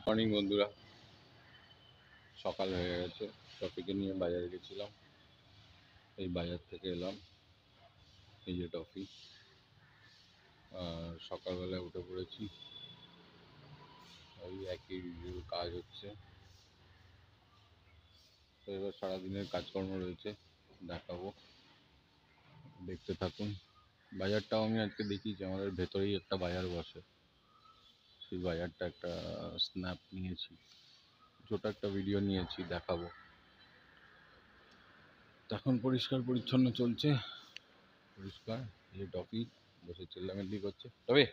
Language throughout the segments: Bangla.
মর্নিং বন্ধুরা, সকাল হয়ে গেছে। টফিকে নিয়ে বাজারে গেছিলাম, এই বাজার থেকে এলাম। এই যে টফি, আর সকালবেলায় উঠে পড়েছি। ওই একই ইউজুয়াল কাজ হচ্ছে। তো এবার সারাদিনের কাজকর্ম রয়েছে, দেখাবো, দেখতে থাকুন। বাজারটাও আমি আজকে দেখিয়েছি, আমাদের ভেতরেই একটা বাজার বসে, সেই বাজারটা একটা স্ন্যাপ নিয়েছি, ছোট একটা ভিডিও নিয়েছি, দেখাবো। এখন পরিষ্কার পরিচ্ছন্ন চলছে, পরিষ্কার। এই যে টফি বসে চেল্লামেল্লি করছে। তবে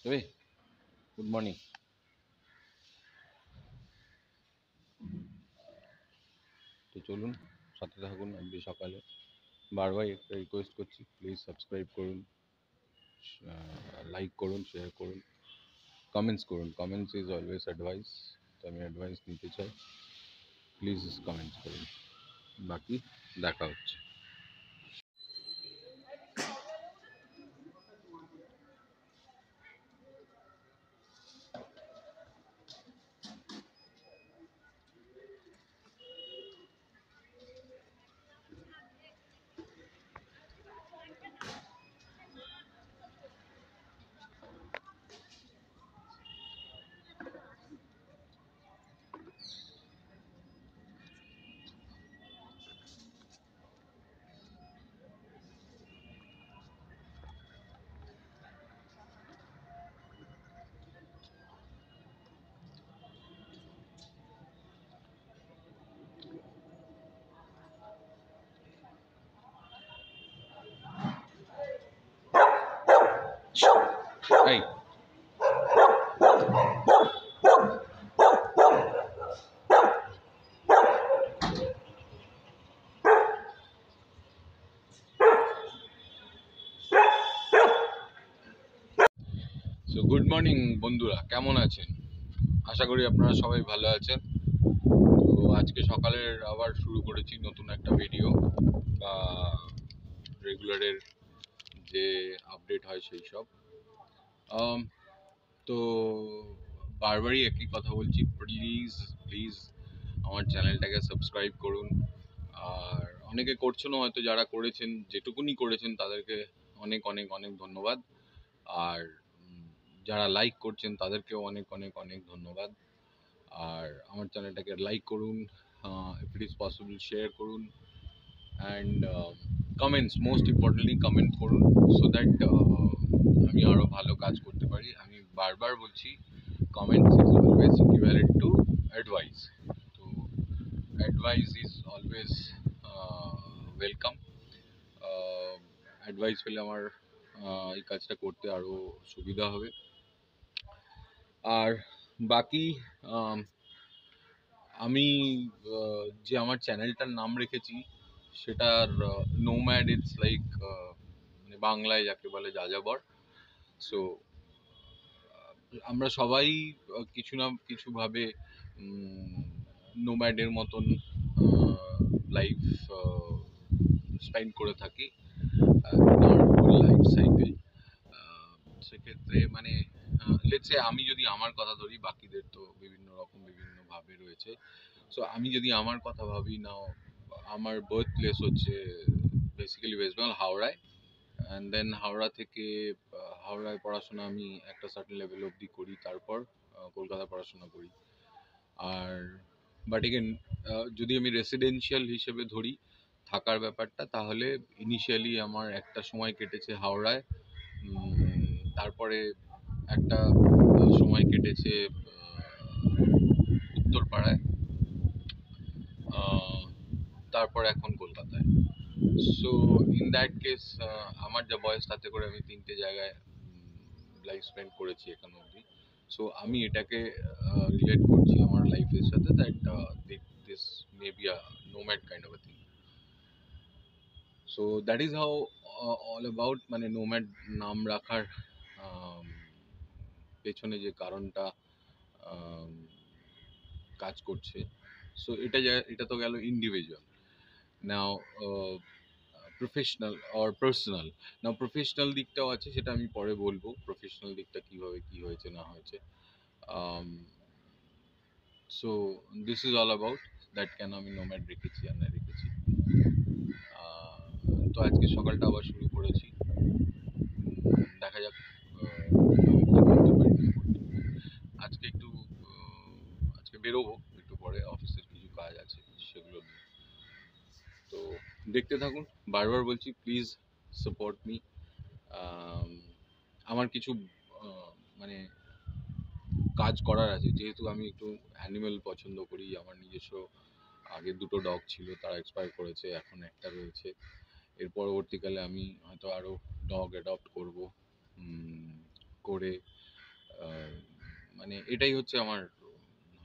তবে গুড মর্নিং। তো চলুন, সাথে থাকুন। আজকে সকালে বারবার একটা রিকোয়েস্ট করছি, প্লিজ সাবস্ক্রাইব করুন, লাইক করুন, শেয়ার করুন, কমেন্টস করুন। Comments is always advice. তো আমি অ্যাডভাইস নিতে চাই, প্লিজ কমেন্টস করুন। বাকি দেখা হচ্ছে। এই সো গুড মর্নিং বন্ধুরা, কেমন আছেন? আশা করি আপনারা সবাই ভালো আছেন। তো আজকে সকালের আবার শুরু করেছি নতুন একটা ভিডিও, রেগুলারের যে আপডেট হয় সেই সব। তো বারবারই একই কথা বলছি, প্লিজ প্লিজ আমার চ্যানেলটাকে সাবস্ক্রাইব করুন। আর অনেকে করছেনও হয়তো, যারা করেছেন, যেটুকুনি করেছেন তাদেরকে অনেক অনেক অনেক ধন্যবাদ। আর যারা লাইক করছেন তাদেরকেও অনেক অনেক অনেক ধন্যবাদ। আর আমার চ্যানেলটাকে লাইক করুন, if it is possible share করুন, and comments, most importantly comment করুন, সো দ্যাট আমি আরও ভালো কাজ করতে পারি। আমি বারবার বলছি, comments is always equivalent to advice. So advice is always welcome. Advice পেলে আমার এই কাজটা করতে আরও সুবিধা হবে। আর বাকি আমি যে আমার চ্যানেলটার নাম রেখেছি সেটার নোম্যাড, ইটস লাইক, মানে বাংলায় যাকে বলে যাযাবর। সো আমরা সবাই কিছু না কিছুভাবে নোম্যাডের মতন লাইফ স্পেন্ড করে থাকি, লাইফ সাইকেল। সেক্ষেত্রে মানে লেটসে আমি যদি আমার কথা ধরি, বাকিদের তো বিভিন্ন রকম বিভিন্ন ভাবে রয়েছে। সো আমি যদি আমার কথা ভাবি, নাও আমার বার্থ প্লেস হচ্ছে বেসিক্যালি ওয়েস্ট বেঙ্গল, হাওড়ায়। অ্যান্ড দেন হাওড়া থেকে হাওড়ায় পড়াশোনা আমি একটা সার্টেন লেভেল অবধি করি, তারপর কলকাতা পড়াশোনা করি। আর বাট এগেন, যদি আমি রেসিডেন্সিয়াল হিসেবে ধরি থাকার ব্যাপারটা, তাহলে ইনিশিয়ালি আমার একটা সময় কেটেছে হাওড়ায়, তারপরে একটা সময় কেটেছে উত্তরপাড়ায়, তারপর এখন কলকাতায়। সো ইন দ্যাট কেস আমার যা বয়স, তাতে করে আমি 3টে জায়গায় লাইফ স্পেন্ড করেছি এখান অবধি। সো আমি এটাকে রিলেট করছি আমার লাইফের সাথে, that this may be a nomad kind of a thing. So that is how all about, মানে নোম্যাড নাম রাখার পেছনে যে কারণটা কাজ করছে। সো এটা তো গেল individual. Now professional or personal. না, প্রফেশনাল দিকটাও আছে, সেটা আমি পরে বলবো প্রফেশনাল দিকটা কিভাবে কি হয়েছে না হয়েছে। So this is all about that, কেন আমি নোম্যাড রেখেছি আর না রেখেছি। তো আজকে সকালটা আবার শুরু করেছি, দেখা যাক আমি কি করতে পারি না করতে পারি। আজকে একটু আজকে বেরোবো একটু পরে, অফিসের কিছু কাজ আছে সেগুলো নিয়ে। তো দেখতে থাকুন, বারবার বলছি প্লিজ সাপোর্ট মি। আমার কিছু মানে কাজ করার আছে, যেহেতু আমি একটু অ্যানিমেল পছন্দ করি। আমার নিজস্ব আগে দুটো ডগ ছিল, তারা এক্সপায়ার করেছে, এখন একটা রয়েছে। এর পরবর্তীকালে আমি হয়তো আরও ডগ অ্যাডপ্ট করব, করে মানে এটাই হচ্ছে আমার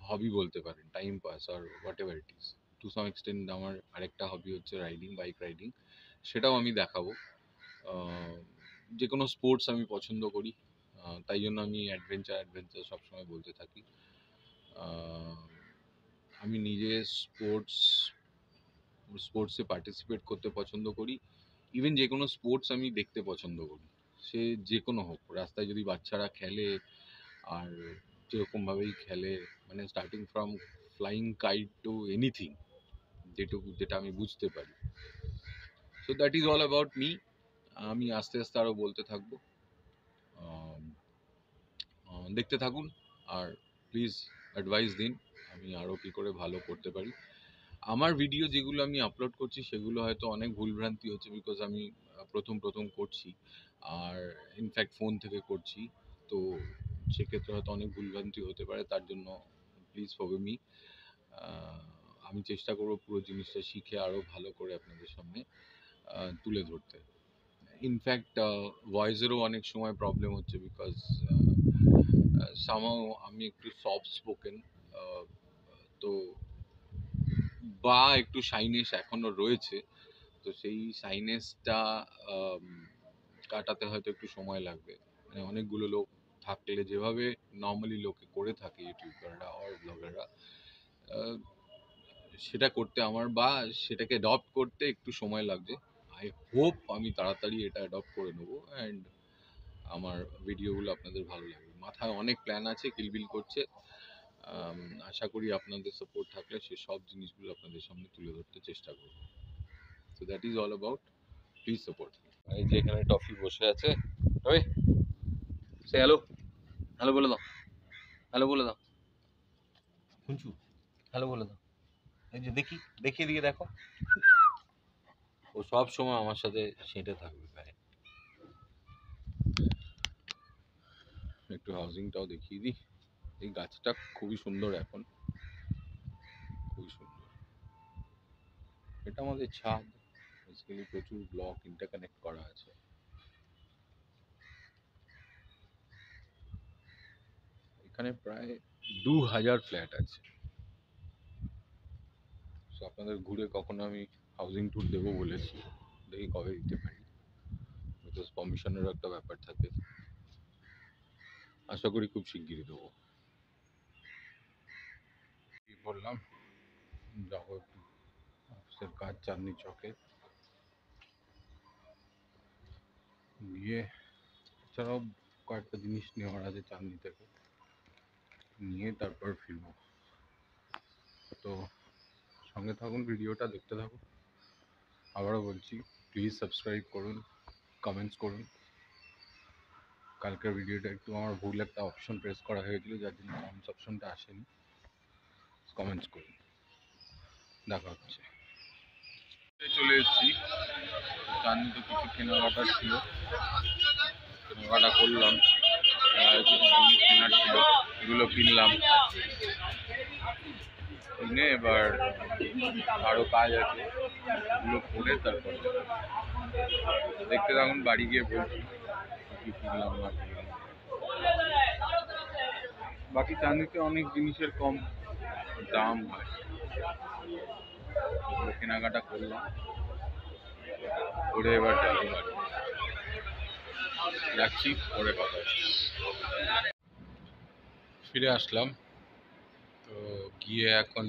হবি বলতে পারেন, টাইম পাস আর whatever it is. To some extent আমার আরেকটা হবি হচ্ছে রাইডিং, বাইক রাইডিং, সেটাও আমি দেখাবো। যে কোনো স্পোর্টস আমি পছন্দ করি, তাই জন্য আমি অ্যাডভেঞ্চার অ্যাডভেঞ্চার সবসময় বলতে থাকি। আমি নিজে স্পোর্টসে পার্টিসিপেট করতে পছন্দ করি। ইভেন যে কোনো স্পোর্টস আমি দেখতে পছন্দ করি, সে যে কোনো হোক। রাস্তায় যদি বাচ্চারা খেলে, আর যেরকমভাবেই খেলে, মানে starting from flying kite two anything, যেটা আমি বুঝতে পারি। So that is all about me. আমি আস্তে আস্তে আরও বলতে থাকবো, দেখতে থাকুন, আর প্লিজ অ্যাডভাইস দিন আমি আরও কী করে ভালো করতে পারি। আমার ভিডিও যেগুলো আমি আপলোড করছি সেগুলো হয়তো অনেক ভুলভ্রান্তি হচ্ছে, বিকজ আমি প্রথম করছি, আর ইনফ্যাক্ট ফোন থেকে করছি। তো সেক্ষেত্রে হয়তো অনেক ভুলভ্রান্তি হতে পারে, তার জন্য প্লিজ ফরগিভ মি। আমি চেষ্টা করবো পুরো জিনিসটা শিখে আরও ভালো করে আপনাদের সামনে তুলে ধরতে। ইনফ্যাক্ট ভয়েসেরও অনেক সময় প্রবলেম হচ্ছে, বিকজ সামহাও আমি একটু সফট স্পোকেন, তো বা একটু শাইনেস এখনো রয়েছে। তো সেই শাইনেসটা কাটাতে হয়তো একটু সময় লাগবে। মানে অনেকগুলো লোক থাকলে যেভাবে নর্মালি লোকে করে থাকে ইউটিউবাররা আর ব্লগাররা, সেটা করতে আমার বা সেটাকে অ্যাডপ্ট করতে একটু সময় লাগছে। আই হোপ আমি তাড়াতাড়ি এটা অ্যাডপ্ট করে নেবো, অ্যান্ড আমার ভিডিওগুলো আপনাদের ভালো লাগবে। মাথায় অনেক প্ল্যান আছে, কিলবিল করছে। আশা করি আপনাদের সাপোর্ট থাকলে সে সব জিনিসগুলো আপনাদের সামনে তুলে ধরতে চেষ্টা করব। So that is all about, please support. এই যে এখানে টফি বসে আছে, ওই সে হ্যালো, হ্যালো বলে দাও, হ্যালো বলে দাও কুঞ্চু, হ্যালো বলে দাও। এই যে দেখি, দেখিয়ে দিয়ে দেখো, ও সব সময় আমার সাথে সেঁটে থাকবে গায়ে। একটু হাউজিংটাও দেখিয়ে দিই। এই গাছটা খুবই সুন্দর, এখন খুবই সুন্দর। এটা আমাদের ছাদ, বেসিক্যালি প্রচুর ব্লক ইন্টারকানেক্ট করা আছে। এখানে প্রায় 2000 ফ্ল্যাট আছে। সো আপনাদের ঘুরে কখনো আমি হাউজিং ট্যুর দেবো বলেছি, দেখি কবে দিতে পারি, বিকজ পারমিশনেরও একটা ব্যাপার থাকে। আশা করি খুব শিগগিরই দেবো। বললাম যাবো একটু অফিসের কাজ, চাঁদনি চকে গিয়ে এছাড়াও কয়েকটা জিনিস নেওয়ার আছে চাঁদনি থেকে, নিয়ে তারপর ফিরবো। তো সঙ্গে থাকুন, ভিডিওটা দেখতে থাকুন। আবারও বলছি প্লিজ সাবস্ক্রাইব করুন, কমেন্টস করুন। কালকের ভিডিওটা একটু আমার ভুল একটা অপশন প্রেস করা হয়েছিল, যার জন্য কমেন্টস অপশনটা আসেনি। কমেন্টস করুন, দেখা হচ্ছে। চলে এসেছি, চাঁদনিতে কিছু কেনাকাটা ছিল, কেনাকাটা করলাম। কিছু জিনিস কেনার ছিল, এগুলো কিনলাম। কিনে এবার আরও কাজ আছে, এগুলো করে তারপর দেখতে থাকুন। বাড়ি গিয়ে বলছি কী কিনলাম না কিনলাম। বাকি চাঁদনিতে অনেক জিনিসের কম দাম হয়, এগুলো কেনাকাটা করলাম, করে এবার যাবো বাড়ি। যাচ্ছি, পরে কথা হচ্ছে। ফিরে আসলাম, তো গিয়ে এখন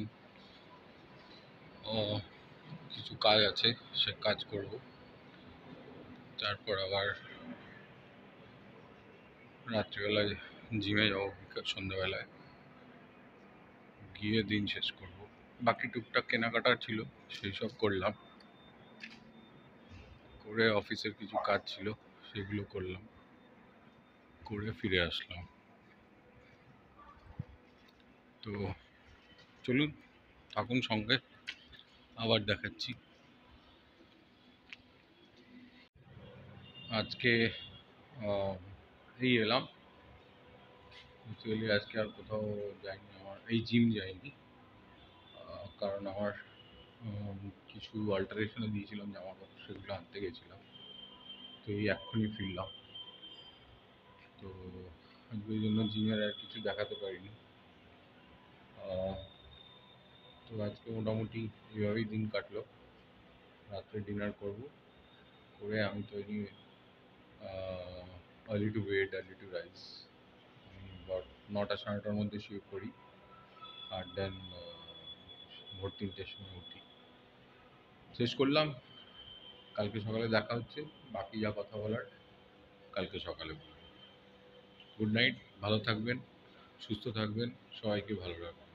কিছু কাজ আছে, সে কাজ করব। তারপর আবার রাত্রিবেলায় জিমে যাবো সন্ধ্যাবেলায়, গিয়ে দিন শেষ করব। বাকি টুকটাক কেনাকাটা ছিল সেই সব করলাম, করে অফিসের কিছু কাজ ছিল সেগুলো করলাম, করে ফিরে আসলাম। তো চলুন, থাকুন সঙ্গে, আবার দেখাচ্ছি। আজকে এই এলাম, অ্যাকচুয়ালি আজকে আর কোথাও যাইনি, আমার এই জিম যাইনি, কারণ আমার কিছু অল্টারেশনে দিয়েছিলাম জামা কাপড়, সেগুলো আনতে গেছিলাম। তো এই এক্ষুনি ফিরলাম। তো আজকে ওই জন্য জিমের আর কিছু দেখাতে পারিনি। তো আজকে মোটামুটি এভাবেই দিন কাটলো। রাত্রে ডিনার করব, করে আমি তৈরি early to bed early to rise. আমি 9টা 9:30টার মধ্যে শুয়ে পড়ি, আর দেন ভোর 3টের সময় উঠি। শেষ করলাম, কালকে সকালে দেখা হচ্ছে, বাকি যা কথা বলার কালকে সকালে বলবো। গুড নাইট, ভালো থাকবেন, সুস্থ থাকবেন, সবাইকে ভালো রাখবেন।